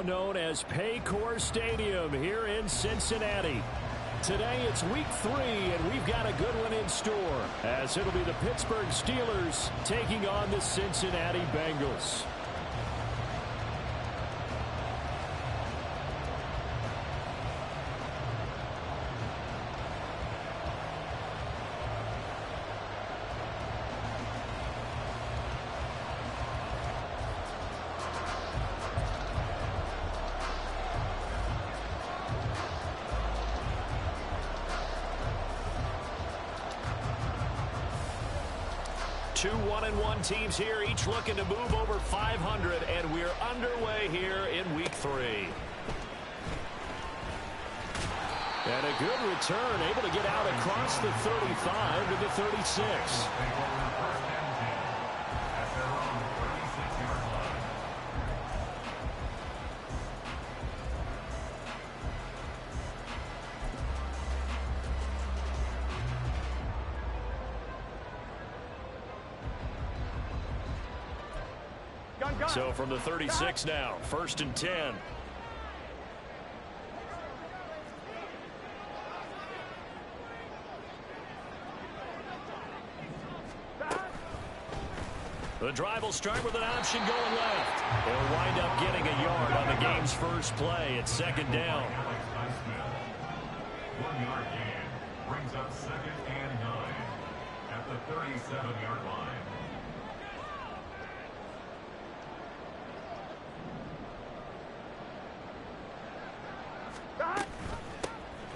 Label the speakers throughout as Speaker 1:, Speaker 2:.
Speaker 1: known as Paycor Stadium here in Cincinnati. Today it's week 3, and we've got a good one in store, as it'll be the Pittsburgh Steelers taking on the Cincinnati Bengals. Two 1-1 teams here, each looking to move over 500, and we're underway here in week 3. And a good return, able to get out across the 35 to the 36. So from the 36 now, 1st and 10. The drive will start with an option going left. They'll wind up getting a yard on the game's first play. It's 2nd down.
Speaker 2: 1-yard gain brings up 2nd and 9 at the 37-yard line.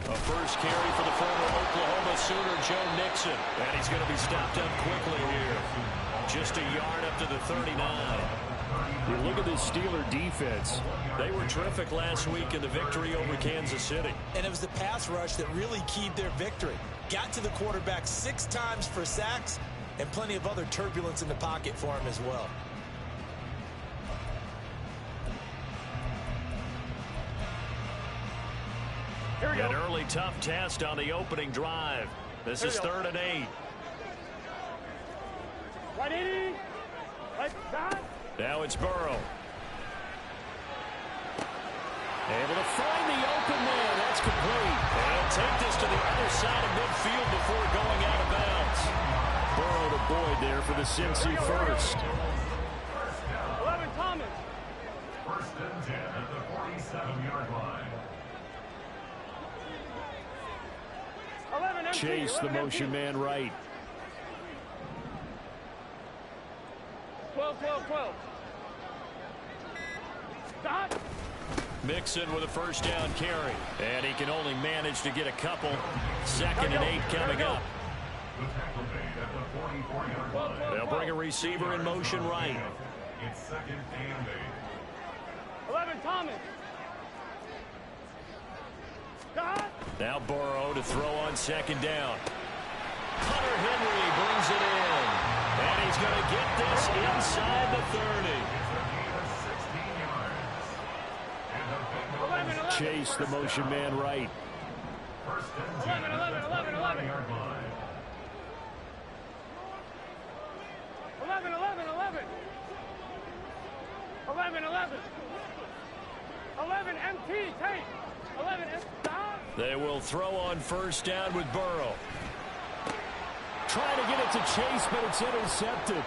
Speaker 1: A first carry for the former Oklahoma Sooner, Joe Nixon. And he's going to be stopped up quickly here. Just a yard up to the 39. You look at this Steeler defense. They were terrific last week in the victory over Kansas City.
Speaker 3: And it was the pass rush that really keyed their victory. Got to the quarterback 6 times for sacks, and plenty of other turbulence in the pocket for him as well.
Speaker 1: An early tough test on the opening drive. This is 3rd and 8. Now it's Burrow. Able to find the open man. That's complete. And take this to the other side of midfield before going out of bounds. Burrow to Boyd there for the Cincy first.
Speaker 4: 11 Thomas.
Speaker 2: 1st and 10 at the 47-yard line.
Speaker 1: Chase the motion man right.
Speaker 4: 12. Stop.
Speaker 1: Mixon with a first down carry. And he can only manage to get a couple. 2nd and 8 coming up.
Speaker 2: The tackle made at the 44-yard line.
Speaker 1: They'll bring a receiver in motion right.
Speaker 2: It's 2nd and 8.
Speaker 4: 11 Thomas. Stop.
Speaker 1: Now Burrow to throw on 2nd down. Hunter Henry brings it in. And he's going to get this inside the 30. Chase the motion man right.
Speaker 4: 11. 11 MT take. 11 stop.
Speaker 1: They will throw on 1st down with Burrow. Trying to get it to Chase, but it's intercepted.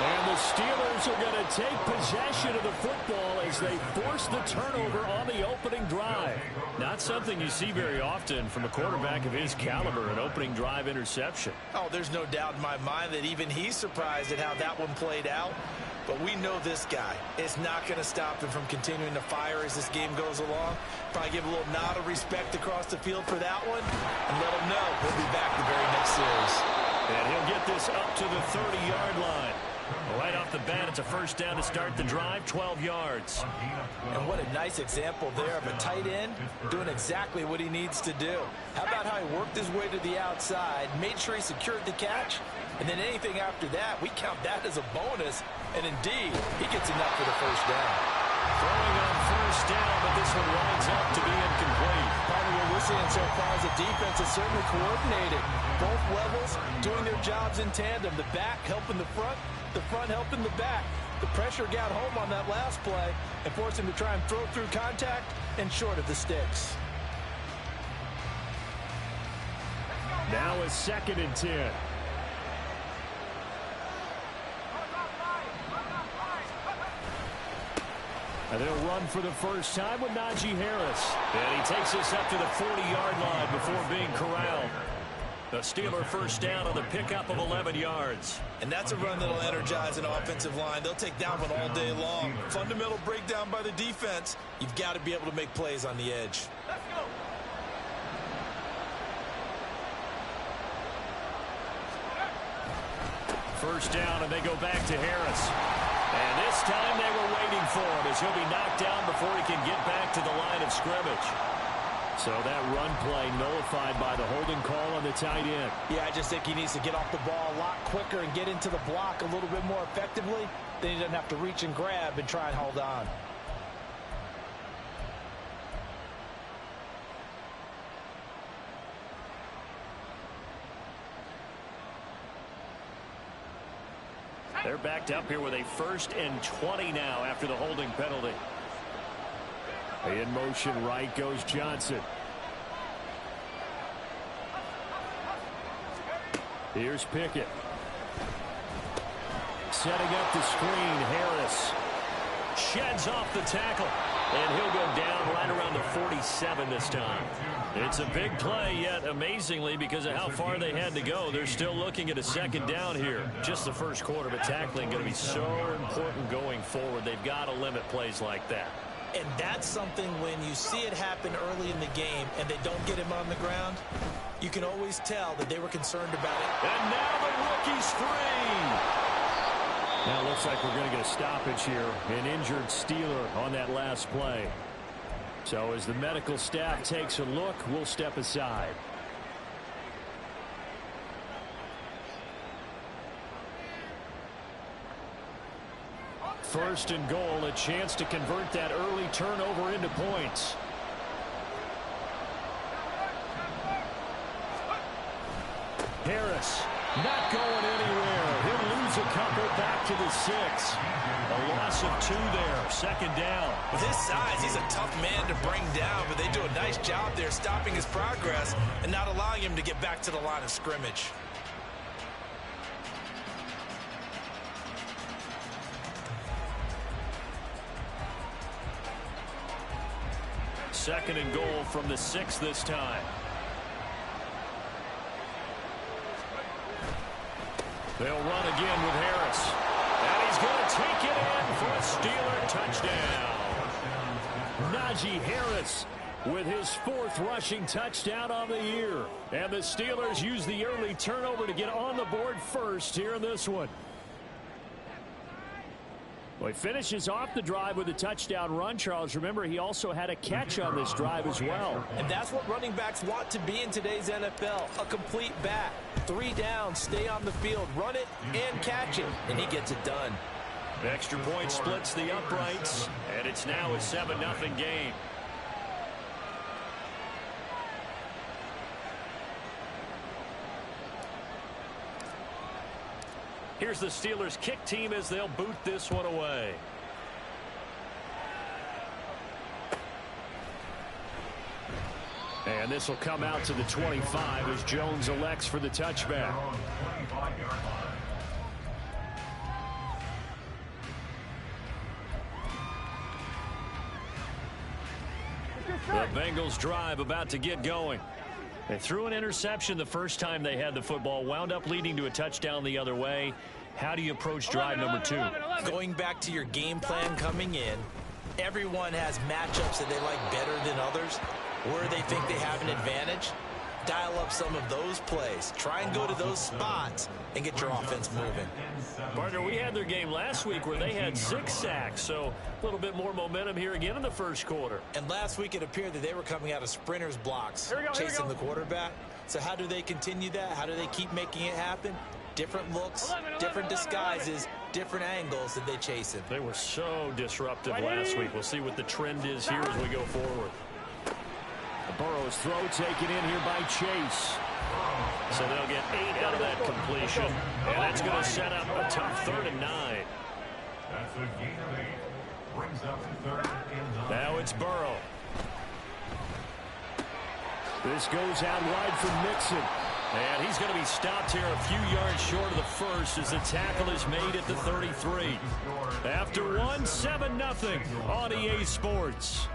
Speaker 1: And the Steelers are going to take possession of the football as they force the turnover on the opening drive. Not something you see very often from a quarterback of his caliber, an opening drive interception.
Speaker 3: Oh, there's no doubt in my mind that even he's surprised at how that one played out. But we know this guy is not going to stop him from continuing to fire as this game goes along. Probably give a little nod of respect across the field for that one, and let him know he'll be back the very next series.
Speaker 1: And he'll get this up to the 30-yard line. Right off the bat, it's a first down to start the drive, 12 yards.
Speaker 3: And what a nice example there of a tight end doing exactly what he needs to do. How about how he worked his way to the outside, made sure he secured the catch, and then anything after that, we count that as a bonus. And indeed, he gets enough for the first down.
Speaker 1: Throwing on 1st down, but this one winds up to be incomplete.
Speaker 3: Part of what we're seeing so far is the defense is certainly coordinated. Both levels doing their jobs in tandem. The back helping the front helping the back. The pressure got home on that last play and forced him to try and throw through contact and short of the sticks.
Speaker 1: Now a 2nd and 10. And they'll run for the first time with Najee Harris. And he takes us up to the 40-yard line before being corralled. The Steeler first down on the pickup of 11 yards.
Speaker 3: And that's a run that'll energize an offensive line. They'll take that one all day long. Fundamental breakdown by the defense. You've got to be able to make plays on the edge.
Speaker 4: Let's go.
Speaker 1: First down, and they go back to Harris. And this time they were waiting for him as he'll be knocked down before he can get back to the line of scrimmage. So that run play nullified by the holding call on the tight end.
Speaker 3: Yeah, I just think he needs to get off the ball a lot quicker and get into the block a little bit more effectively. Then he doesn't have to reach and grab and try and hold on.
Speaker 1: They're backed up here with a 1st and 20 now after the holding penalty. In motion, right goes Johnson. Here's Pickett. Setting up the screen, Harris. Sheds off the tackle. And he'll go down right around the 47 this time. It's a big play, yet amazingly, because of how far they had to go, they're still looking at a 2nd down here. Just the first quarter, but tackling going to be so important going forward. They've got to limit plays like that.
Speaker 3: And that's something when you see it happen early in the game and they don't get him on the ground, you can always tell that they were concerned about it.
Speaker 1: And now the rookie's free. Now it looks like we're going to get a stoppage here. An injured Steeler on that last play. So as the medical staff takes a look, we'll step aside. First and goal, a chance to convert that early turnover into points. Harris not going anywhere. He'll lose a couple back to the 6. A loss of 2 there. 2nd down.
Speaker 3: With his size, he's a tough man to bring down, but they do a nice job there stopping his progress and not allowing him to get back to the line of scrimmage.
Speaker 1: Second and goal from the 6 this time. They'll run again with Harris. And he's going to take it in for a Steeler touchdown. Najee Harris with his 4th rushing touchdown on the year. And the Steelers use the early turnover to get on the board first here in this one. Well, he finishes off the drive with a touchdown run, Charles. Remember, he also had a catch on this drive as well.
Speaker 3: And that's what running backs want to be in today's NFL, a complete back. 3 downs, stay on the field, run it, and catch it, and he gets it done.
Speaker 1: Extra point splits the uprights, and it's now a 7-0 game. Here's the Steelers' kick team as they'll boot this one away. And this will come out to the 25 as Jones elects for the touchback. The Bengals drive about to get going. They threw an interception the first time they had the football, wound up leading to a touchdown the other way. How do you approach drive number 2?
Speaker 3: Going back to your game plan coming in, everyone has matchups that they like better than others, where they think they have an advantage. Dial up some of those plays. Try and go to those spots and get your offense moving.
Speaker 1: Partner, we had their game last week where they had 6 sacks, so a little bit more momentum here again in the first quarter.
Speaker 3: And last week it appeared that they were coming out of sprinters blocks, chasing the quarterback. So how do they continue that? How do they keep making it happen? Different looks, different disguises, different angles that they chase it.
Speaker 1: They were so disruptive last week. We'll see what the trend is here as we go forward. Burrow's throw taken in here by Chase. So they'll get 8 out of that completion. And that's going to set up a tough 3rd and 9.
Speaker 2: That's a gain of 8. Brings up 3rd and 9.
Speaker 1: Now it's Burrow. This goes out wide for Mixon. And he's going to be stopped here a few yards short of the first as the tackle is made at the 33. After one, 7-0 on EA Sports.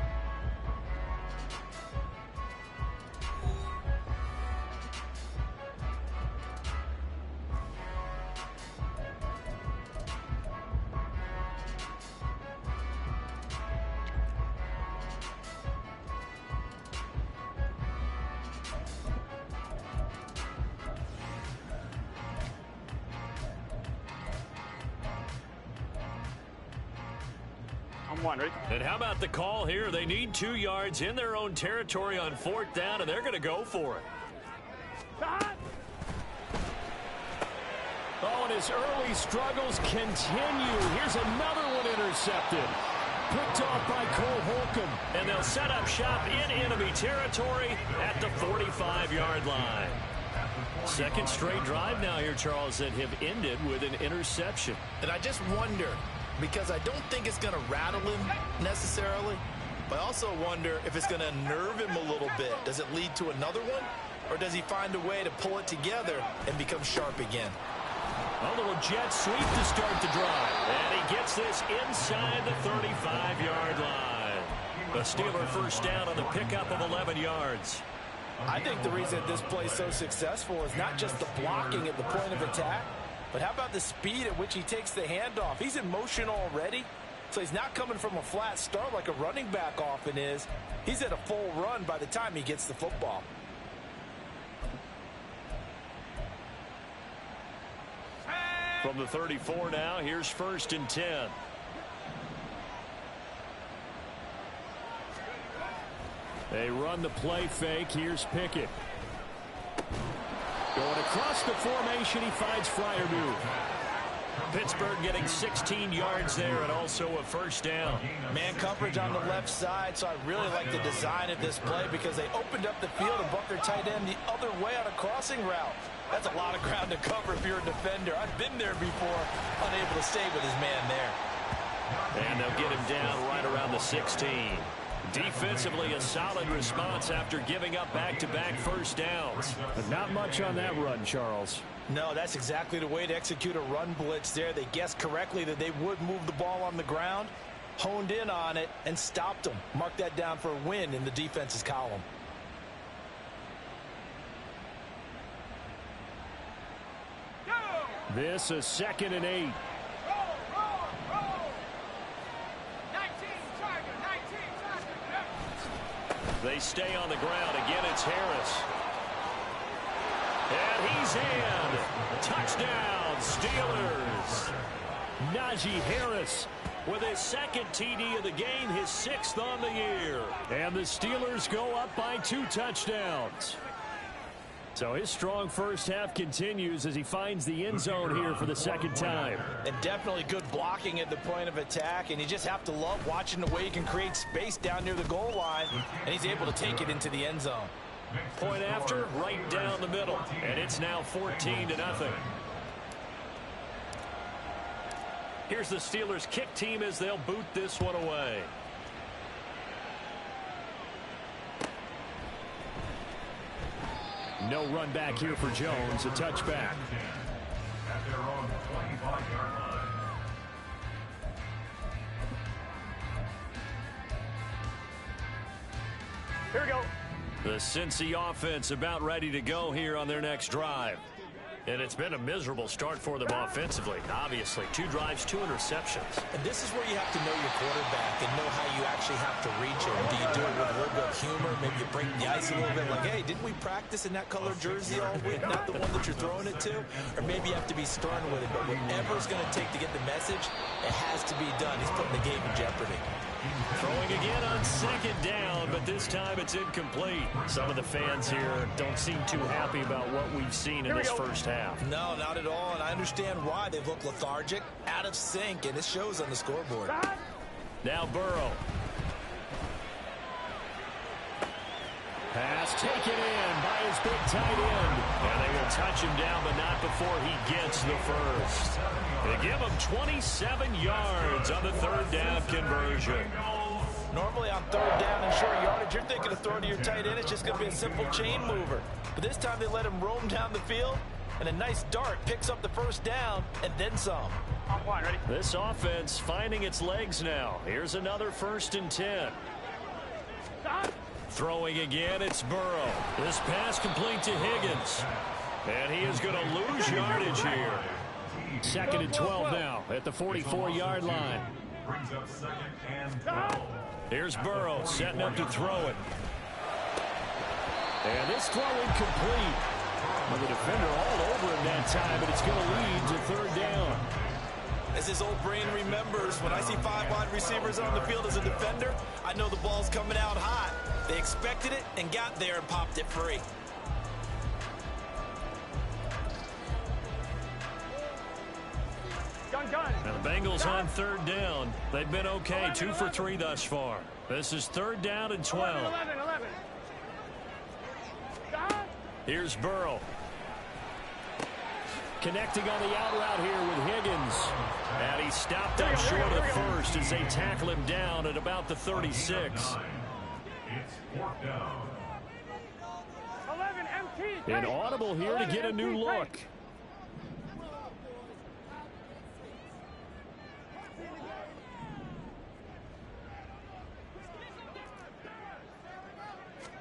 Speaker 1: And how about the call here? They need 2 yards in their own territory on 4th down, and they're going to go for it. Oh, and his early struggles continue. Here's another one intercepted. Picked off by Cole Holcomb. And they'll set up shop in enemy territory at the 45-yard line. Second straight drive now here, Charles, that have ended with an interception.
Speaker 3: And I just wonder, because I don't think it's going to rattle him necessarily, but I also wonder if it's going to unnerve him a little bit. Does it lead to another one, or does he find a way to pull it together and become sharp again?
Speaker 1: A little jet sweep to start the drive. And he gets this inside the 35-yard line. The Steeler first down on the pickup of 11 yards.
Speaker 3: I think the reason this play is so successful is not just the blocking at the point of attack, but how about the speed at which he takes the handoff? He's in motion already, so he's not coming from a flat start like a running back often is. He's at a full run by the time he gets the football.
Speaker 1: From the 34 now, here's 1st and 10. They run the play fake. Here's Pickett. Going across the formation, he finds Freiermuth. Pittsburgh getting 16 yards there and also a first down.
Speaker 3: Man coverage on the left side, so I really like the design of this play because they opened up the field and brought their tight end the other way on a crossing route. That's a lot of ground to cover if you're a defender. I've been there before, unable to stay with his man there.
Speaker 1: And they'll get him down right around the 16. Defensively, a solid response after giving up back-to-back first downs. But not much on that run, Charles.
Speaker 3: No, that's exactly the way to execute a run blitz there. They guessed correctly that they would move the ball on the ground, honed in on it, and stopped them. Mark that down for a win in the defense's column.
Speaker 1: This is 2nd and 8. They stay on the ground. Again, it's Harris. And he's in. Touchdown, Steelers. Najee Harris with his 2nd TD of the game, his 6th on the year. And the Steelers go up by 2 touchdowns. So his strong first half continues as he finds the end zone here for the 2nd time.
Speaker 3: And definitely good blocking at the point of attack, and you just have to love watching the way he can create space down near the goal line, and he's able to take it into the end zone.
Speaker 1: Point after, right down the middle, and it's now 14-0. Here's the Steelers kick team as they'll boot this one away. No run back here for Jones, a touchback.
Speaker 2: At their own 25-yard line.
Speaker 4: Here we go.
Speaker 1: The Cincy offense about ready to go here on their next drive. And it's been a miserable start for them offensively. Obviously, 2 drives, 2 interceptions.
Speaker 3: And this is where you have to know your quarterback and know how you actually have to reach him. Do you do it with a little bit of humor? Maybe you break the ice a little bit like, hey, didn't we practice in that color jersey all week? Not the one that you're throwing it to? Or maybe you have to be stern with it. But whatever it's going to take to get the message, it has to be done. He's putting the game in jeopardy.
Speaker 1: Throwing again on 2nd down, but this time it's incomplete. Some of the fans here don't seem too happy about what we've seen in this first half.
Speaker 3: No, not at all, and I understand why. They've looked lethargic, out of sync, and it shows on the scoreboard.
Speaker 1: Now Burrow. Pass taken in by his Bengals' big tight end. And they will touch him down, but not before he gets the first. They give him 27 yards on the third down conversion.
Speaker 3: Normally on third down and short yardage, you're thinking of throwing to your tight end. It's just going to be a simple chain mover. But this time they let him roam down the field, and a nice dart picks up the first down and then some.
Speaker 4: Ready?
Speaker 1: This offense finding its legs now. Here's another 1st and 10.
Speaker 4: Stop.
Speaker 1: Throwing again, it's Burrow. This pass complete to Higgins. And he is going to lose yardage here. 2nd and 12 now at the 44-yard line.
Speaker 2: Brings up 2nd and 12.
Speaker 1: Here's Burrow setting up to throw it. And this throw incomplete. Well, the defender all over him that time, but it's going to lead to third down.
Speaker 3: As his old brain remembers, when I see 5 wide receivers on the field as a defender, I know the ball's coming out hot. They expected it and got there and popped it free.
Speaker 4: Gun.
Speaker 1: And the Bengals on third down. They've been okay, 2 for 3 thus far. This is 3rd down and 12.
Speaker 4: 11. Stop.
Speaker 1: Here's Burrow. Connecting on the out route here with Higgins. And he stopped up short of the first as they tackle him down at about the 36.
Speaker 2: It's 4th down.
Speaker 4: 11 MT.
Speaker 1: An audible here to get a new look.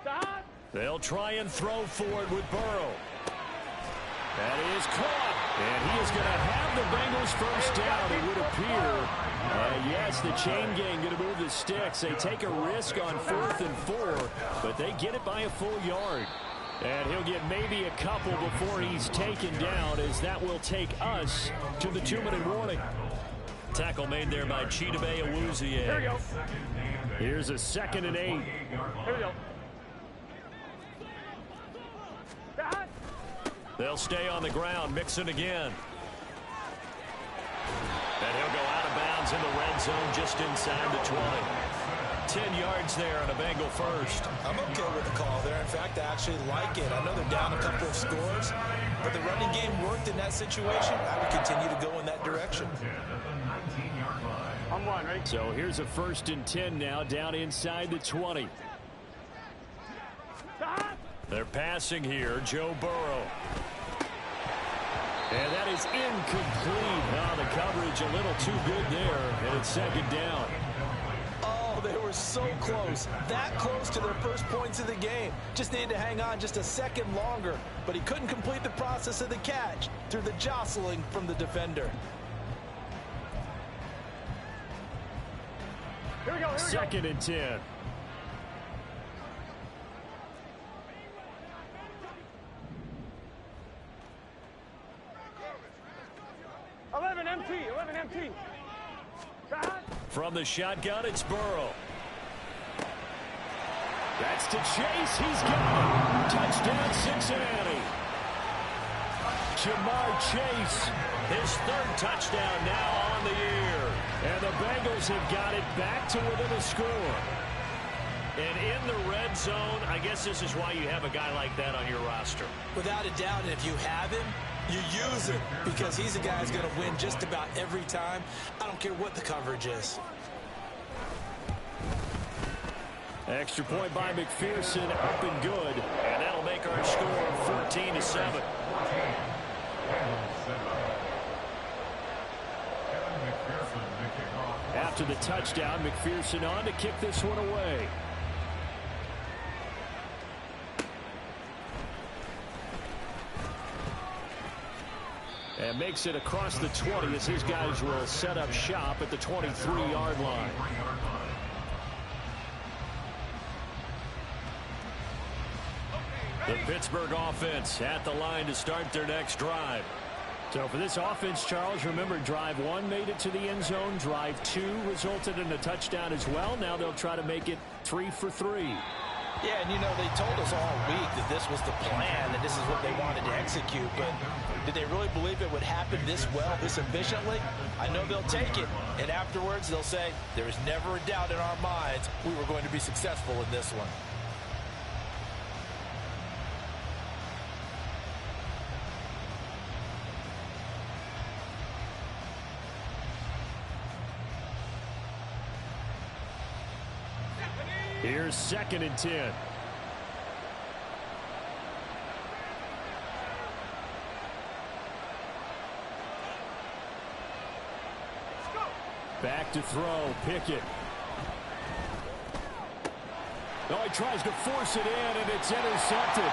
Speaker 4: Stop.
Speaker 1: They'll try and throw forward with Burrow. That is caught. And he is going to have the Bengals first down, it would appear. Yes, the chain gang going to move the sticks. They take a risk on 4th and 4, but they get it by a full yard. And he'll get maybe a couple before he's taken down, as that will take us to the 2-minute warning. Tackle made there by Chidobe Awuzie.
Speaker 4: Here we go.
Speaker 1: Here's a 2nd and 8.
Speaker 4: Here we go. Stop.
Speaker 1: They'll stay on the ground, Mixon again. And he'll go out of bounds in the red zone just inside the 20. 10 yards there on a Bengal first.
Speaker 3: I'm okay with the call there. In fact, I actually like it. I know they're down a couple of scores, but the running game worked in that situation. I would continue to go in that direction.
Speaker 4: I'm one, ready?
Speaker 1: So here's a 1st and 10 now, down inside the 20.
Speaker 4: Stop.
Speaker 1: They're passing here, Joe Burrow. And that is incomplete. Oh, the coverage a little too good there, and it's 2nd down.
Speaker 3: Oh, they were so close. That close to their first points of the game. Just needed to hang on just a second longer, but he couldn't complete the process of the catch through the jostling from the defender.
Speaker 4: Here we go.
Speaker 1: 2nd and 10.
Speaker 4: MT. Stop.
Speaker 1: From the shotgun, it's Burrow. That's to Chase. He's got it. Touchdown, Cincinnati. Jamar Chase, his 3rd touchdown now on the year. And the Bengals have got it back to within a score. And in the red zone, I guess this is why you have a guy like that on your roster.
Speaker 3: Without a doubt, and if you have him, you use him, because he's a guy who's going to win just about every time. I don't care what the coverage is.
Speaker 1: Extra point by McPherson, up and good. And that'll make our score 14-7. After the touchdown, McPherson on to kick this one away. And makes it across the 20 as his guys will set up shop at the 23-yard line. The Pittsburgh offense at the line to start their next drive. So for this offense, Charles, remember, drive 1 made it to the end zone. Drive 2 resulted in a touchdown as well. Now they'll try to make it 3 for 3.
Speaker 3: Yeah, and you know, they told us all week that this was the plan and this is what they wanted to execute, but did they really believe it would happen this well, this efficiently? I know they'll take it, and afterwards they'll say, there was never a doubt in our minds we were going to be successful in this one.
Speaker 1: Here's 2nd and 10. Back to throw, Pickett. No, he tries to force it in, and it's intercepted.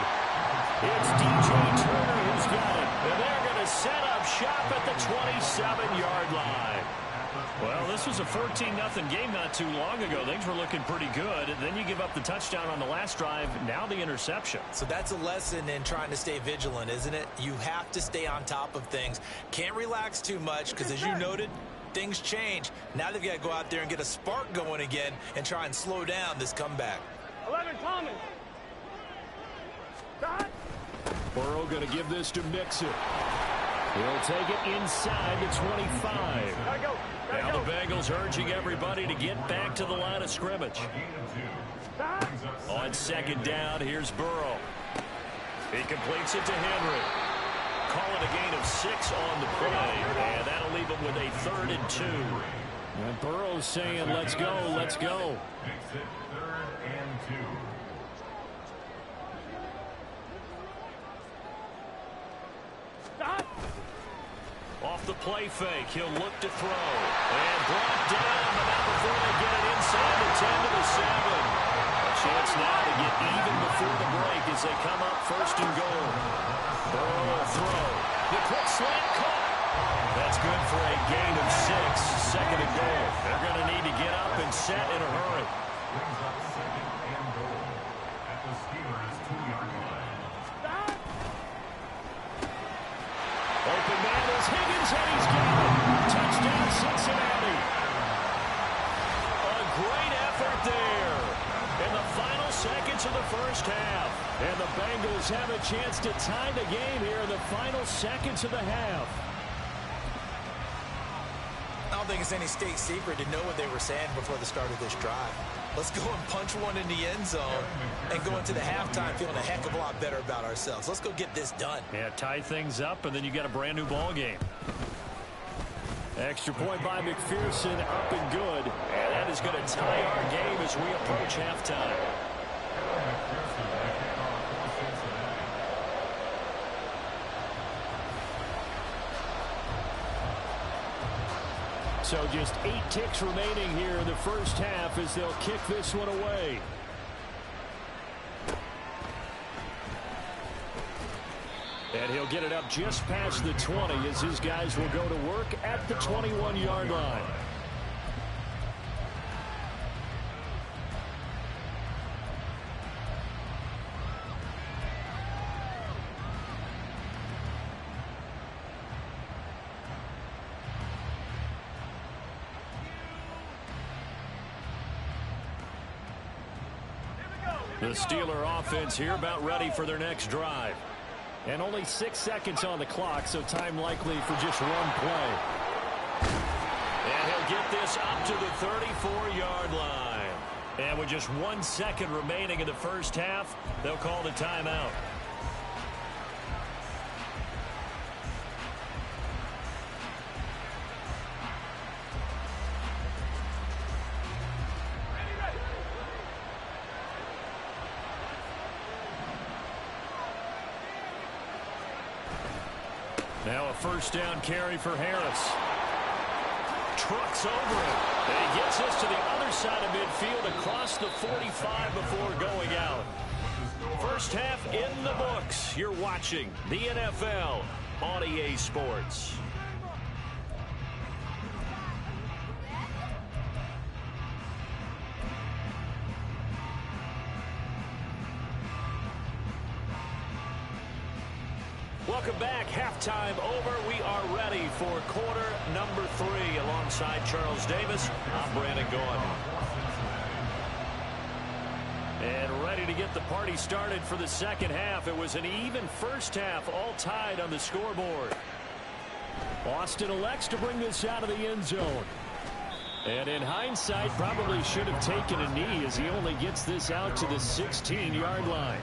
Speaker 1: It's DJ Turner who's got it. And they're going to set up shop at the 27-yard line.
Speaker 5: Well, this was a 14-0 game not too long ago. Things were looking pretty good. And then you give up the touchdown on the last drive. Now the interception.
Speaker 3: So that's a lesson in trying to stay vigilant, isn't it? You have to stay on top of things. Can't relax too much because, as you noted, things change. Now they've got to go out there and get a spark going again and try and slow down this comeback.
Speaker 4: 11, Thomas. Dot.
Speaker 1: Burrow going to give this to Mixon. He'll take it inside the 25.
Speaker 4: Gotta go. Gotta
Speaker 1: Now
Speaker 4: go.
Speaker 1: the Bengals urging everybody to get back to the line of scrimmage.
Speaker 4: Dot.
Speaker 1: On 2nd down, here's Burrow. He completes it to Henry. Call it a gain of 6 on the play, and that'll leave him with a 3rd and 2. And Burrow's saying, let's go, let's go.
Speaker 2: Makes it 3rd and 2.
Speaker 4: Dot.
Speaker 1: Off the play fake, he'll look to throw. And brought down, but not before they get it inside the 10 to the 7. A chance now to get even before the break as they come up 1st and goal. Burrow will throw. The quick slant caught. That's good for a gain of 6. 2nd and goal. They're going to need to get up and set in a hurry.
Speaker 2: Brings up 2nd and goal at the Steelers' 2-yard line.
Speaker 4: Dot.
Speaker 1: Open man is Higgins, and he's got it. Touchdown, Cincinnati. A great effort there in the final seconds of the 1st half. And the Bengals have a chance to tie the game here in the final seconds of the half.
Speaker 3: I don't think it's any state secret to know what they were saying before the start of this drive. Let's go and punch one in the end zone and go into the halftime feeling a heck of a lot better about ourselves. Let's go get this done.
Speaker 5: Yeah, tie things up, and then you got a brand new ball game.
Speaker 1: Extra point by McPherson, up and good. And that is going to tie our game as we approach halftime. So just 8 ticks remaining here in the 1st half as they'll kick this one away. And he'll get it up just past the 20 as his guys will go to work at the 21-yard line. The Steeler offense here about ready for their next drive. And only 6 seconds on the clock, so time likely for just one play. And he'll get this up to the 34-yard line. And with just 1 second remaining in the 1st half, they'll call the timeout. Now a 1st down carry for Harris. Trucks over it. And he gets us to the other side of midfield across the 45 before going out. 1st half in the books. You're watching the NFL on EA Sports. Welcome back. Halftime over. We are ready for quarter number 3 alongside Charles Davis. I'm Brandon Gaughan. And ready to get the party started for the 2nd half. It was an even 1st half, all tied on the scoreboard. Austin elects to bring this out of the end zone. And in hindsight, probably should have taken a knee as he only gets this out to the 16-yard line.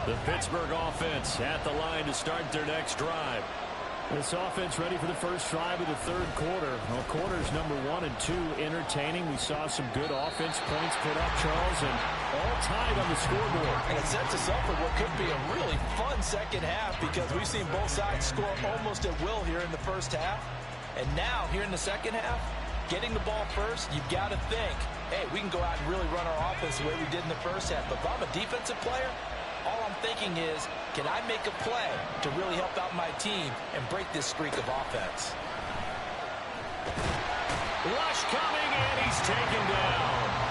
Speaker 1: The Pittsburgh offense at the line to start their next drive. This offense ready for the first drive of the third quarter. Well, quarters number 1 and 2 entertaining. We saw some good offense points put up, Charles, and all tied on the scoreboard.
Speaker 3: And it sets us up for what could be a really fun second half because we've seen both sides score almost at will here in the first half. And now, here in the second half, getting the ball first, you've got to think, hey, we can go out and really run our offense the way we did in the first half. But if I'm a defensive player, all I'm thinking is, can I make a play to really help out my team and break this streak of offense?
Speaker 1: Rush coming, and he's taken down.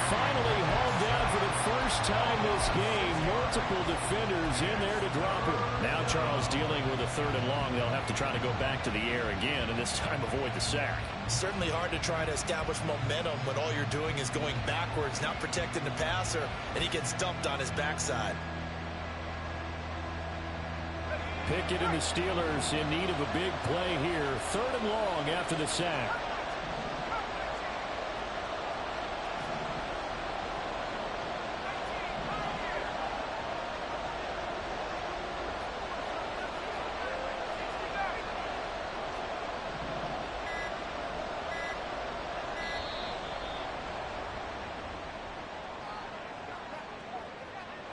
Speaker 1: Finally hauled down for the first time this game. Multiple defenders in there to drop him. Now Charles dealing with a 3rd and long. They'll have to try to go back to the air again, and this time avoid the sack.
Speaker 3: Certainly hard to try to establish momentum when all you're doing is going backwards, not protecting the passer, and he gets dumped on his backside.
Speaker 1: Pickett and the Steelers in need of a big play here. 3rd and long after the sack.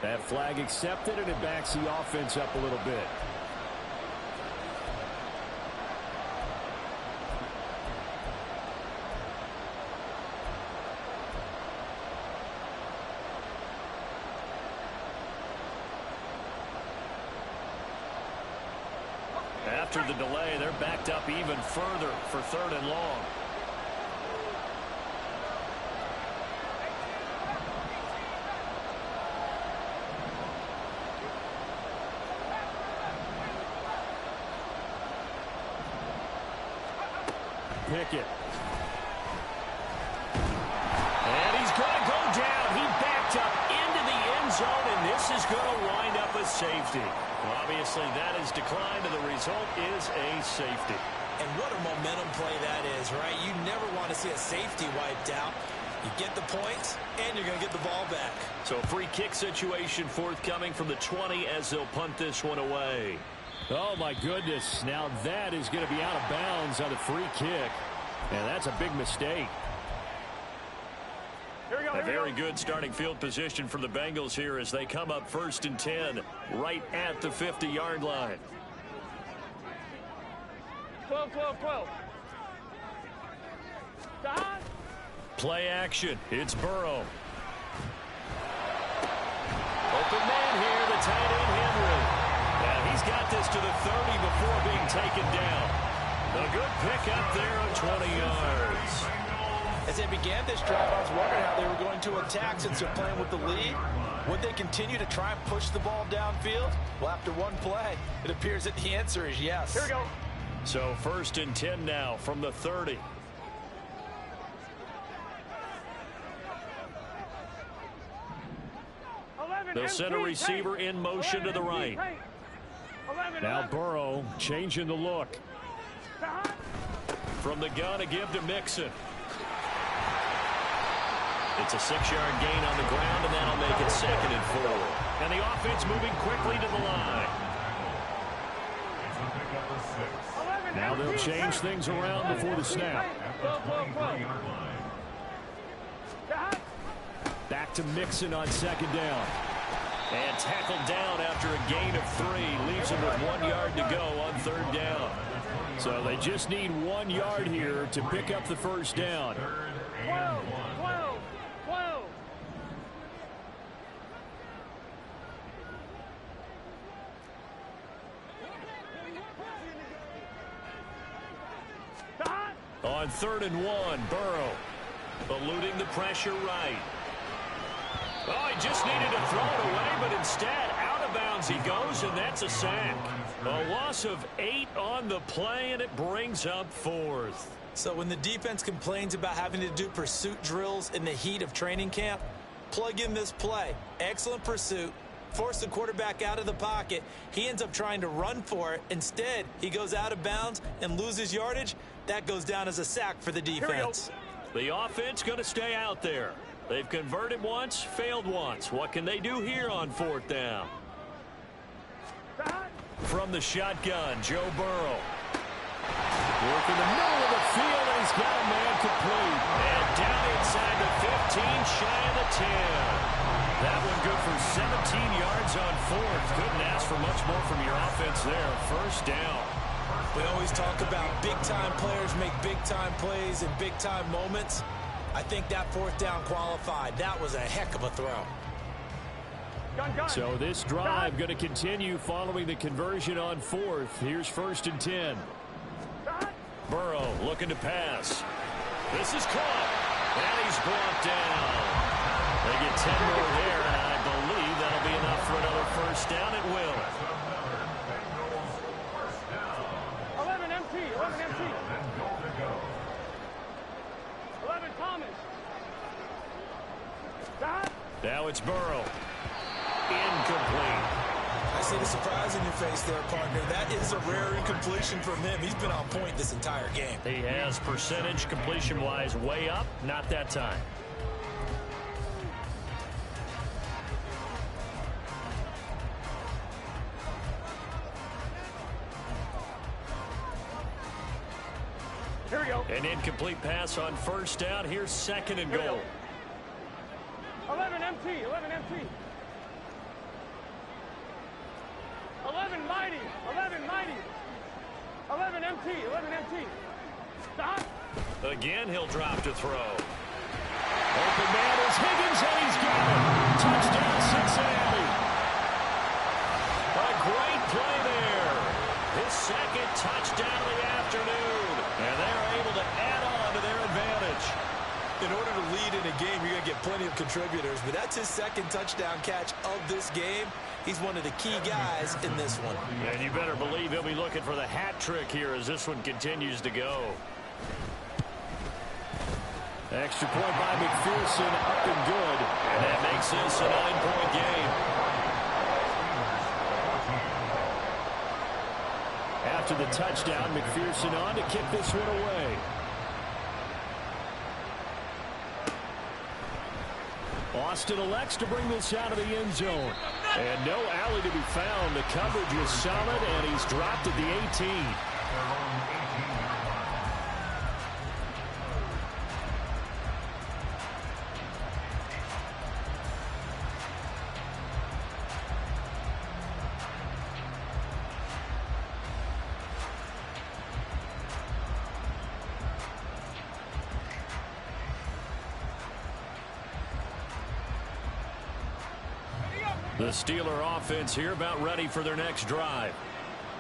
Speaker 1: That flag accepted, and it backs the offense up a little bit. After the delay, they're backed up even further for 3rd and long. Pickett. And he's going to go down. He backed up into the end zone, and this is going to wind up a safety. Well, obviously, that is declined, and the result is a safety.
Speaker 3: And what a momentum play that is, right? You never want to see a safety wiped out. You get the points, and you're going to get the ball back.
Speaker 1: So free kick situation forthcoming from the 20 as they'll punt this one away. Oh, my goodness. Now that is going to be out of bounds on the free kick. And that's a big mistake. A very good starting field position for the Bengals here as they come up 1st and 10 right at the 50-yard line.
Speaker 4: 12, 12, 12. Stop.
Speaker 1: Play action. It's Burrow. Open man here, the tight end Henry. And he's got this to the 30 before being taken down. A good pick up there on 20 yards.
Speaker 3: As they began this drive, I was wondering how they were going to attack since they're playing with the lead. Would they continue to try and push the ball downfield? Well, after one play, it appears that the answer is yes.
Speaker 4: Here we go.
Speaker 1: So 1st and 10 now from the 30. They'll send a receiver in motion to the right. Now Burrow changing the look. From the gun to give to Mixon. It's a 6-yard gain on the ground, and that'll make it 2nd and 4. And the offense moving quickly to the line. Now they'll change things around before the snap. Back to Mixon on 2nd down. And tackled down after a gain of 3. Leaves him with 1 yard to go on 3rd down. So they just need 1 yard here to pick up the first down.
Speaker 4: 12, 12, 12. Stop.
Speaker 1: On 3rd and 1, Burrow eluding the pressure right. Oh, he just needed to throw it away, but instead, out of bounds he goes, and that's a sack. A loss of 8 on the play, and it brings up 4th.
Speaker 3: So when the defense complains about having to do pursuit drills in the heat of training camp, plug in this play. Excellent pursuit. Force the quarterback out of the pocket. He ends up trying to run for it. Instead, he goes out of bounds and loses yardage. That goes down as a sack for the defense.
Speaker 1: The offense going to stay out there. They've converted once, failed once. What can they do here on 4th down? from the shotgun. Joe Burrow. Work in the middle of the field, and he's got a man complete. And down inside the 15, shy of the 10. That one good for 17 yards on fourth. Couldn't ask for much more from your offense there. First down.
Speaker 3: We always talk about big-time players make big-time plays in big-time moments. I think that fourth down qualified. That was a heck of a throw.
Speaker 1: So this drive going to continue following the conversion on fourth. Here's 1st and 10. Burrow looking to pass. This is caught. And he's brought down. They get 10 more there, and I believe that'll be enough for another first down. It will.
Speaker 4: 11 MT, 11 MT. 11 Thomas.
Speaker 1: Now it's Burrow. Incomplete.
Speaker 3: I see the surprise in your face there, partner. That is a rare incompletion from him. He's been on point this entire game.
Speaker 1: He has percentage completion-wise way up. Not that time.
Speaker 4: Here we go.
Speaker 1: An incomplete pass on first down. Here's 2nd and goal.
Speaker 4: 11 MT, 11 MT. 11 mighty, 11 mighty. 11 MT, 11 MT. Stop.
Speaker 1: Again, he'll drop to throw. Open man is Higgins, and he's got it. Touchdown, Cincinnati. A great play there. His 2nd touchdown of the afternoon. And they're able to add on to their advantage.
Speaker 3: In order to lead in a game, you're going to get plenty of contributors, but that's his 2nd touchdown catch of this game. He's one of the key guys in this one.
Speaker 1: And you better believe he'll be looking for the hat trick here as this one continues to go. Extra point by McPherson, up and good. And that makes this a 9-point game. After the touchdown, McPherson on to kick this one away. Austin elects to bring this out of the end zone. And no alley to be found. The coverage was solid, and he's dropped at the 18. The Steeler offense here about ready for their next drive.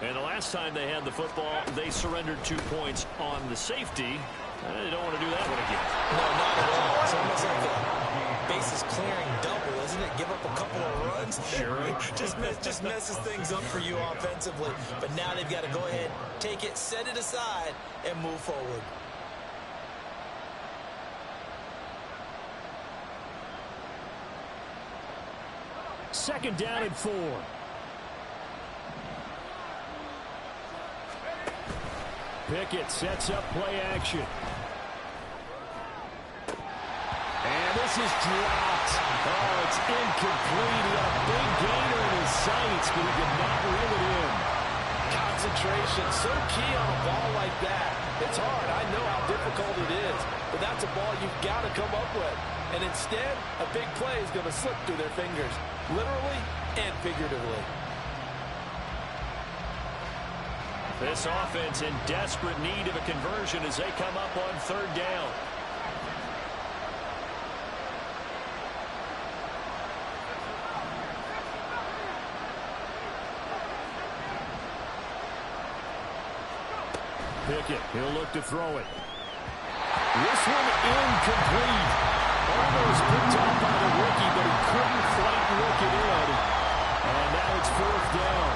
Speaker 1: And the last time they had the football, they surrendered 2 points on the safety. They don't want to do that one again.
Speaker 3: No, not at all. It's almost like a bases clearing double, isn't it? Give up a couple of runs.
Speaker 1: Sure.
Speaker 3: just messes things up for you offensively. But now they've got to go ahead, take it, set it aside, and move forward.
Speaker 1: Second down and 4. Pickett sets up play action. And this is dropped. Oh, it's incomplete. He had a big gainer in his sights, but he did not reel it in.
Speaker 6: Concentration, so key on a ball like that. It's hard. I know how difficult it is, but that's a ball you've got to come up with. And instead, a big play is going to slip through their fingers, literally and figuratively.
Speaker 1: This offense in desperate need of a conversion as they come up on third down. Pickett, he'll look to throw it. This one incomplete. Almost picked up by the rookie, but he couldn't quite work it in. And now it's fourth down.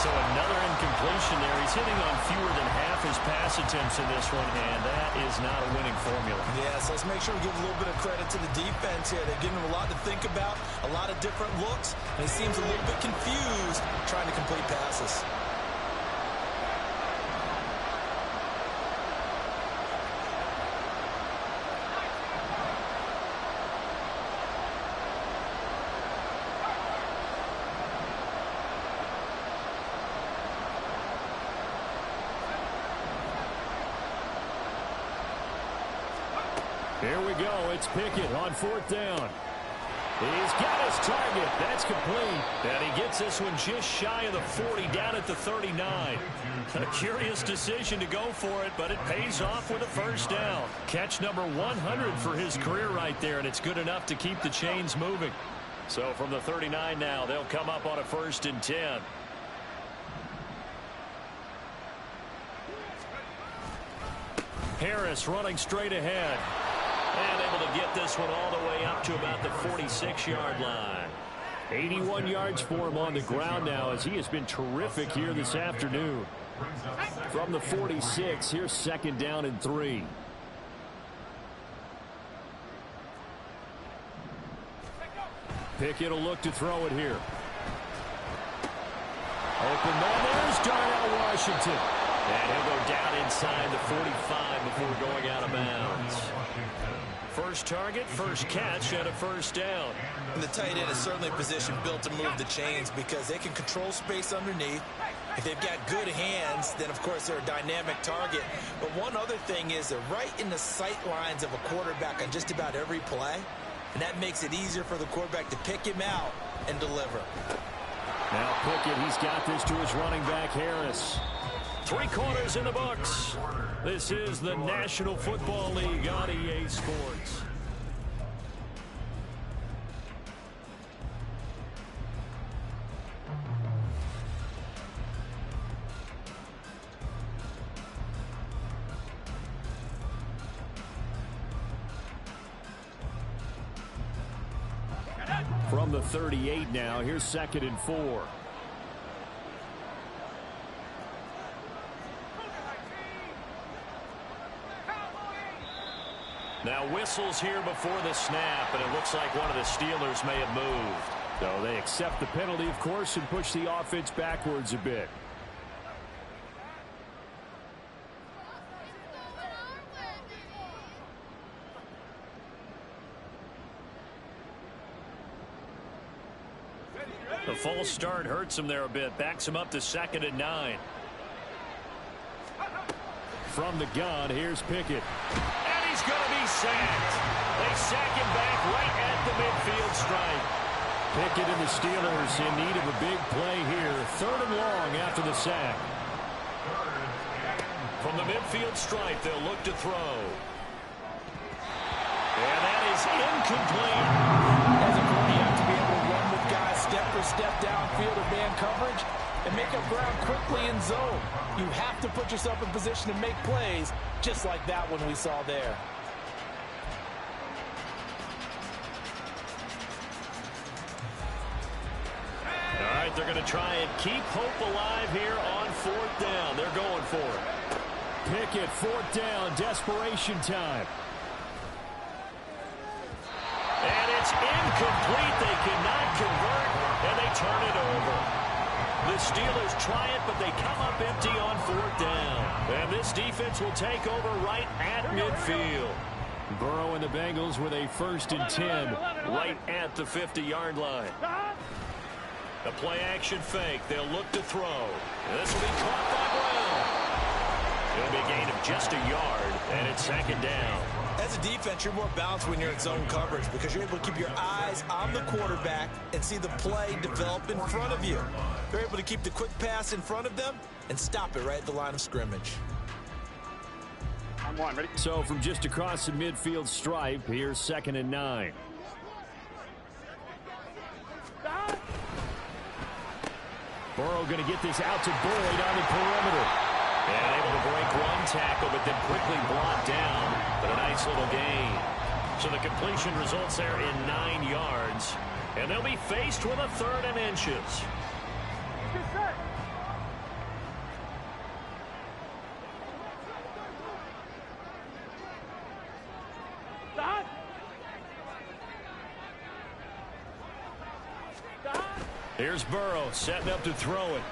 Speaker 1: So another incompletion there. He's hitting on fewer than half his pass attempts in this one, and that is not a winning formula.
Speaker 3: Yes, let's make sure we give a little bit of credit to the defense here. They're giving him a lot to think about, a lot of different looks, and he seems a little bit confused trying to complete passes.
Speaker 1: Here we go. It's Pickett on 4th down. He's got his target. That's complete. And he gets this one just shy of the 40, down at the 39. A curious decision to go for it, but it pays off with a first down. Catch number 100 for his career right there, and it's good enough to keep the chains moving. So from the 39 now, they'll come up on a 1st and 10. Harris running straight ahead. And able to get this one all the way up to about the 46-yard line. 81 yards for him on the ground now, as he has been terrific here this afternoon. From the 46, here's 2nd down and 3. Pickett will look to throw it here. Open man, there's Darnell Washington. And he'll go down inside the 45 before going out of bounds. First target, first catch, and a first down.
Speaker 3: And the tight end is certainly a position built to move the chains because they can control space underneath. If they've got good hands, then, of course, they're a dynamic target. But one other thing is they're right in the sight lines of a quarterback on just about every play. And that makes it easier for the quarterback to pick him out and deliver.
Speaker 1: Now Pickett, he's got this to his running back, Harris. 3 quarters in the books. This is the National Football League on EA Sports. From the 38 now, here's 2nd and 4. Now whistles here before the snap, and it looks like one of the Steelers may have moved. So they accept the penalty, of course, and push the offense backwards a bit. The false start hurts him there a bit. Backs him up to 2nd and 9. From the gun, here's Pickett. And he's going to be sacked. They sack him back right at the midfield stripe. Pickett and the Steelers in need of a big play here. 3rd and long after the sack. From the midfield stripe, they'll look to throw. And that is incomplete.
Speaker 6: As a goal, you have to be able to run with guys step for step downfield of man coverage and make up ground quickly in zone. You have to put yourself in position to make plays, just like that one we saw there.
Speaker 1: All right, they're going to try and keep hope alive here on 4th down. They're going for it. Pickett, 4th down, desperation time. And it's incomplete. They cannot convert, and they turn it over. The Steelers try it, but they come up empty on 4th down. And this defense will take over right at midfield. Burrow and the Bengals with a 1st and 10 right at the 50-yard line. The play-action fake. They'll look to throw. This will be caught by Brown. It'll be a gain of just a yard, and it's 2nd down.
Speaker 3: As a defense, you're more balanced when you're in zone coverage because you're able to keep your eyes on the quarterback and see the play develop in front of you. You're able to keep the quick pass in front of them and stop it right at the line of scrimmage.
Speaker 4: I'm one, ready?
Speaker 1: So from just across the midfield stripe, here's 2nd and 9. Burrow going to get this out to Boyd on the perimeter. And able to break one tackle, but then quickly brought down. But a nice little gain. So the completion results there in 9 yards. And they'll be faced with a 3rd and inches.
Speaker 4: Get set. Stop. Stop.
Speaker 1: Here's Burrow setting up to throw it.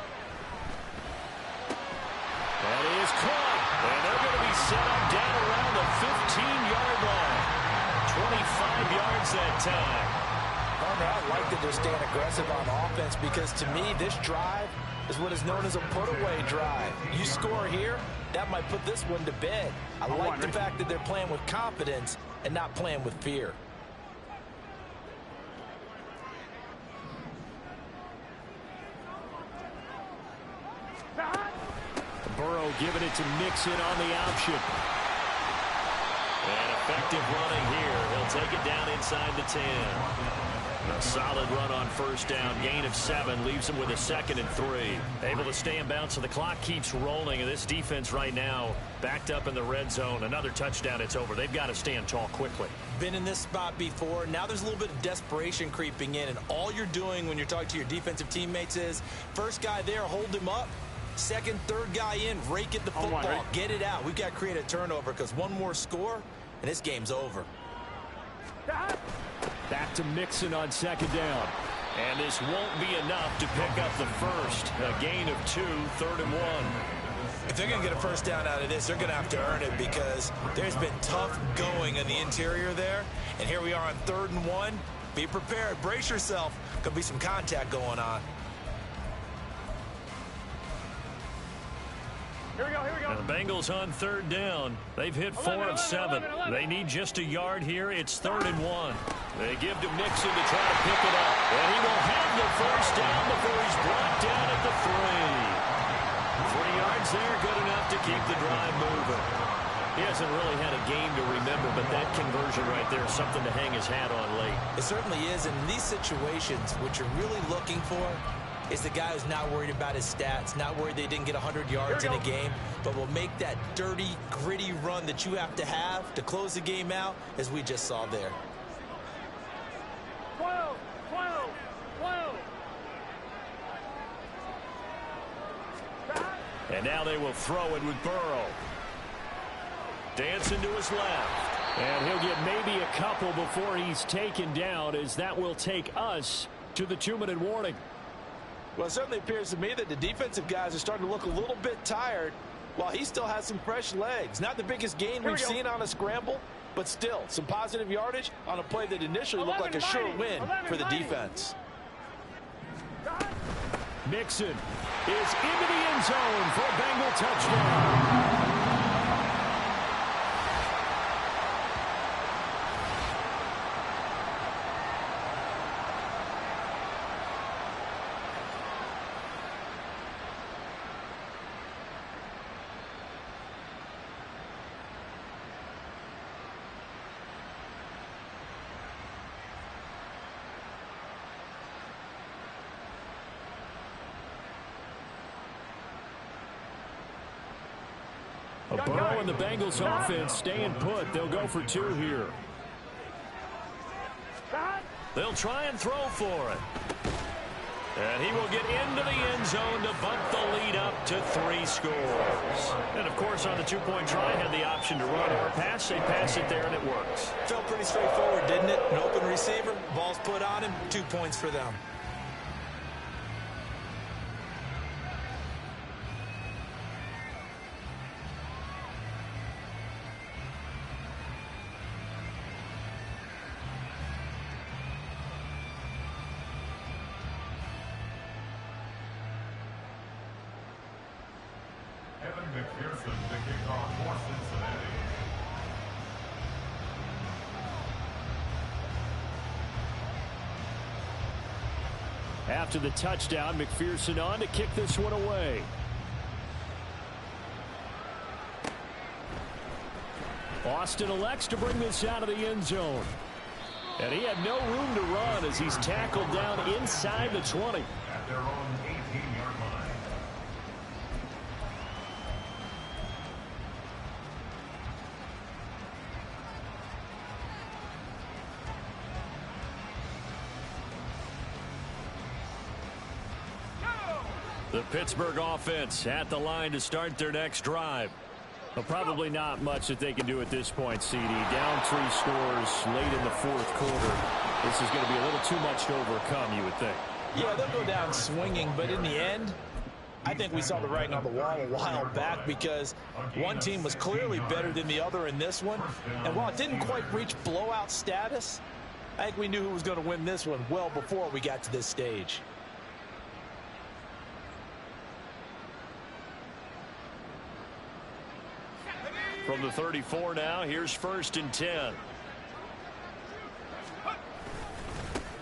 Speaker 1: That is caught. And they're going to be set up down around the 15-yard line. 25 yards that time.
Speaker 6: I like that they're staying aggressive on offense because, to me, this drive is what is known as a put-away drive. You score here, that might put this one to bed. I like the fact that they're playing with confidence and not playing with fear.
Speaker 1: Burrow giving it to Mixon on the option. And effective running here. He'll take it down inside the 10. A solid run on first down. Gain of 7 leaves him with a 2nd and 3. Able to stay in bounds, so the clock keeps rolling. And this defense right now backed up in the red zone. Another touchdown, it's over. They've got to stand tall quickly.
Speaker 6: Been in this spot before. Now there's a little bit of desperation creeping in. And all you're doing when you're talking to your defensive teammates is first guy there, hold him up. Second, third guy in, rake at the football. Get it out. We've got to create a turnover because one more score, and this game's over.
Speaker 1: Back to Mixon on 2nd down. And this won't be enough to pick up the first. A gain of 2, 3rd and 1.
Speaker 6: If they're going to get a first down out of this, they're going to have to earn it because there's been tough going in the interior there. And here we are on 3rd and 1. Be prepared. Brace yourself. Could be some contact going on.
Speaker 4: Here we go, here we go.
Speaker 1: And the Bengals on 3rd down. They've hit 4 of 7. They need just a yard here. It's 3rd and 1. They give to Mixon to try to pick it up. And he will have the first down before he's brought down at the 3. 3 yards there, good enough to keep the drive moving. He hasn't really had a game to remember, but that conversion right there is something to hang his hat on late.
Speaker 6: It certainly is. And in these situations, what you're really looking for is the guy who's not worried about his stats, not worried they didn't get 100 yards in a game, but will make that dirty, gritty run that you have to close the game out, as we just saw there.
Speaker 4: 12, 12, 12.
Speaker 1: And now they will throw it with Burrow. Dancing to his left. And he'll get maybe a couple before he's taken down, as that will take us to the 2-minute warning.
Speaker 6: Well, it certainly appears to me that the defensive guys are starting to look a little bit tired while he still has some fresh legs. Not the biggest gain we've seen on a scramble, but still some positive yardage on a play that initially looked like a sure win for the defense.
Speaker 1: Mixon is into the end zone for a Bengal touchdown. Burrow and the Bengals offense staying put. They'll go for 2 here. They'll try and throw for it. And he will get into the end zone to bump the lead up to 3 scores. And, of course, on the 2-point try, had the option to run or pass. They pass it there, and it works.
Speaker 6: Felt pretty straightforward, didn't it? An open receiver, ball's put on him, 2 points for them.
Speaker 2: McPherson to kick off for Cincinnati.
Speaker 1: After the touchdown, McPherson on to kick this one away. Austin elects to bring this out of the end zone. And he had no room to run as he's tackled down inside the 20.
Speaker 2: At their own 18-yard line.
Speaker 1: The Pittsburgh offense at the line to start their next drive. Well, probably not much that they can do at this point, CD. Down 3 scores late in the 4th quarter. This is going to be a little too much to overcome, you would think.
Speaker 6: Yeah, they'll go down swinging, but in the end, I think we saw the writing on the wall a while back because one team was clearly better than the other in this one. And while it didn't quite reach blowout status, I think we knew who was going to win this one well before we got to this stage.
Speaker 5: From the 34 now, here's 1st and 10.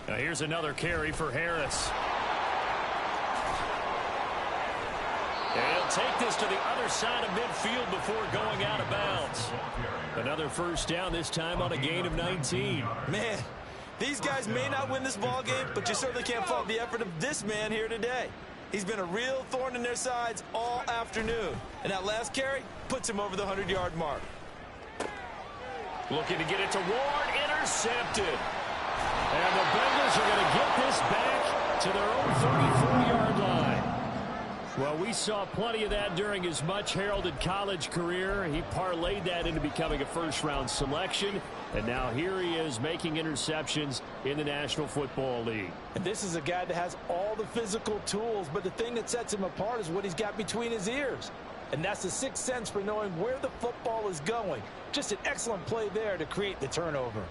Speaker 5: Now here's another carry for Harris. And he'll take this to the other side of midfield before going out of bounds. Another 1st down, this time on a gain of 19.
Speaker 3: Man, these guys may not win this ball game, but you certainly can't fault the effort of this man here today. He's been a real thorn in their sides all afternoon. And that last carry puts him over the 100-yard mark.
Speaker 5: Looking to get it to Ward, intercepted. And the Bengals are going to get this back to their own 34-yard line. Well, we saw plenty of that during his much-heralded college career. He parlayed that into becoming a first-round selection. And now here he is making interceptions in the National Football League.
Speaker 6: And this is a guy that has all the physical tools, but the thing that sets him apart is what he's got between his ears. And that's the sixth sense for knowing where the football is going. Just an excellent play there to create the turnover.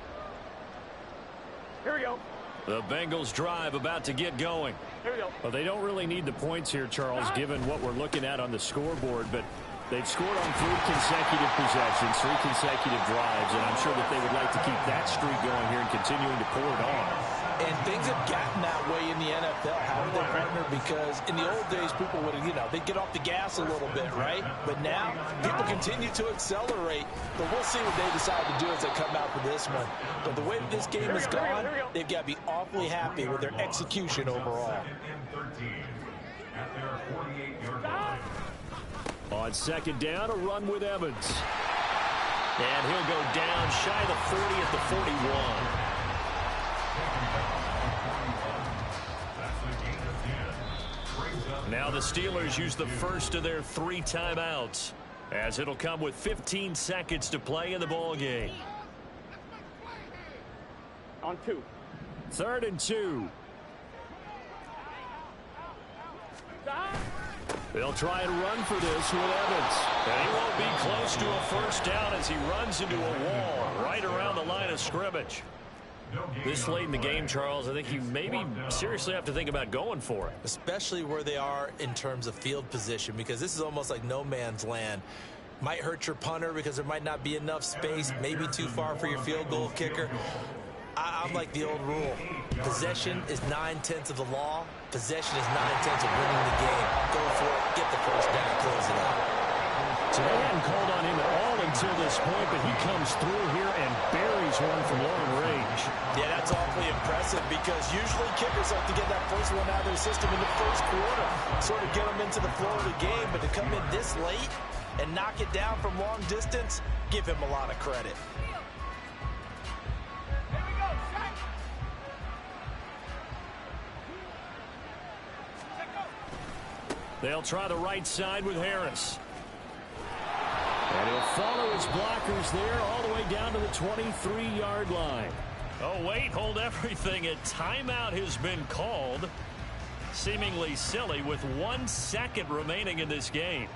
Speaker 4: Here we go.
Speaker 5: The Bengals drive about to get going.
Speaker 4: Here we go.
Speaker 5: Well, they don't really need the points here, Charles, given what we're looking at on the scoreboard, but they've scored on 3 consecutive possessions, 3 consecutive drives, and I'm sure that they would like to keep that streak going here and continuing to pour it on.
Speaker 6: And things have gotten that way in the NFL. How do they partner? Because in the old days, people would, they'd get off the gas a little bit, right? But now, people continue to accelerate. But we'll see what they decide to do as they come out for this one. But the way that this game has gone, they've got to be awfully happy with their execution overall.
Speaker 5: On 2nd down, a run with Evans. And he'll go down shy of the 40 at the 41. Now the Steelers use the first of their 3 timeouts, as it'll come with 15 seconds to play in the ball game.
Speaker 4: On 2.
Speaker 5: 3rd and 2. They'll try and run for this with Evans. And he won't be close to a 1st down as he runs into a wall right around the line of scrimmage. This late in the game, Charles, I think you maybe seriously have to think about going for it.
Speaker 3: Especially where they are in terms of field position, because this is almost like no man's land. Might hurt your punter because there might not be enough space, maybe too far for your field goal kicker. I'm like the old rule. Possession is 9/10 of the law. Possession is 9/10 of winning the game. Go for it, get the 1st down, close it out.
Speaker 5: So they hadn't called on him at all until this point, but he comes through here and buries one from long range.
Speaker 6: Yeah, that's awfully impressive because usually kickers like to get that first one out of their system in the 1st quarter, sort of get them into the flow of the game, but to come in this late and knock it down from long distance, give him a lot of credit.
Speaker 5: They'll try the right side with Harris. And he'll follow his blockers there all the way down to the 23-yard line. Oh, wait, hold everything. A timeout has been called. Seemingly silly with 1 second remaining in this game.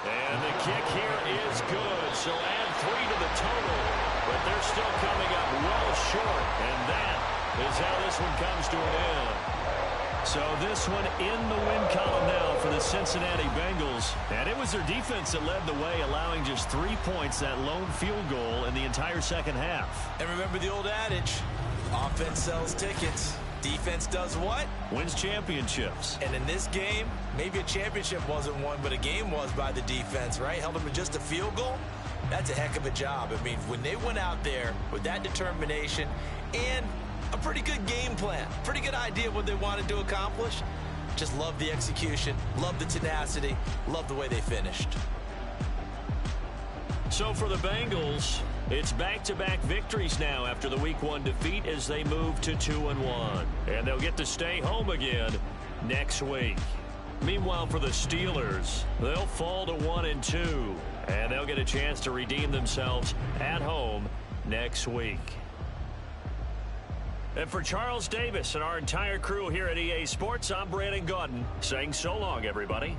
Speaker 5: And the kick here is good. So add 3 to the total. But they're still coming up well short. And that is how this one comes to an end. So this one in the win column now for the Cincinnati Bengals. And it was their defense that led the way, allowing just 3 points, that lone field goal in the entire 2nd half.
Speaker 3: And remember the old adage, offense sells tickets. Defense does what?
Speaker 5: Wins championships.
Speaker 3: And in this game, maybe a championship wasn't won, but a game was by the defense, right? Held them to just a field goal. That's a heck of a job. I mean, when they went out there with that determination and a pretty good game plan, pretty good idea of what they wanted to accomplish, just love the execution, love the tenacity, love the way they finished.
Speaker 5: So for the Bengals, it's back-to-back victories now after the Week 1 defeat as they move to 2-1. And they'll get to stay home again next week. Meanwhile, for the Steelers, they'll fall to 1-2. And they'll get a chance to redeem themselves at home next week. And for Charles Davis and our entire crew here at EA Sports, I'm Brandon Gaudin saying so long, everybody.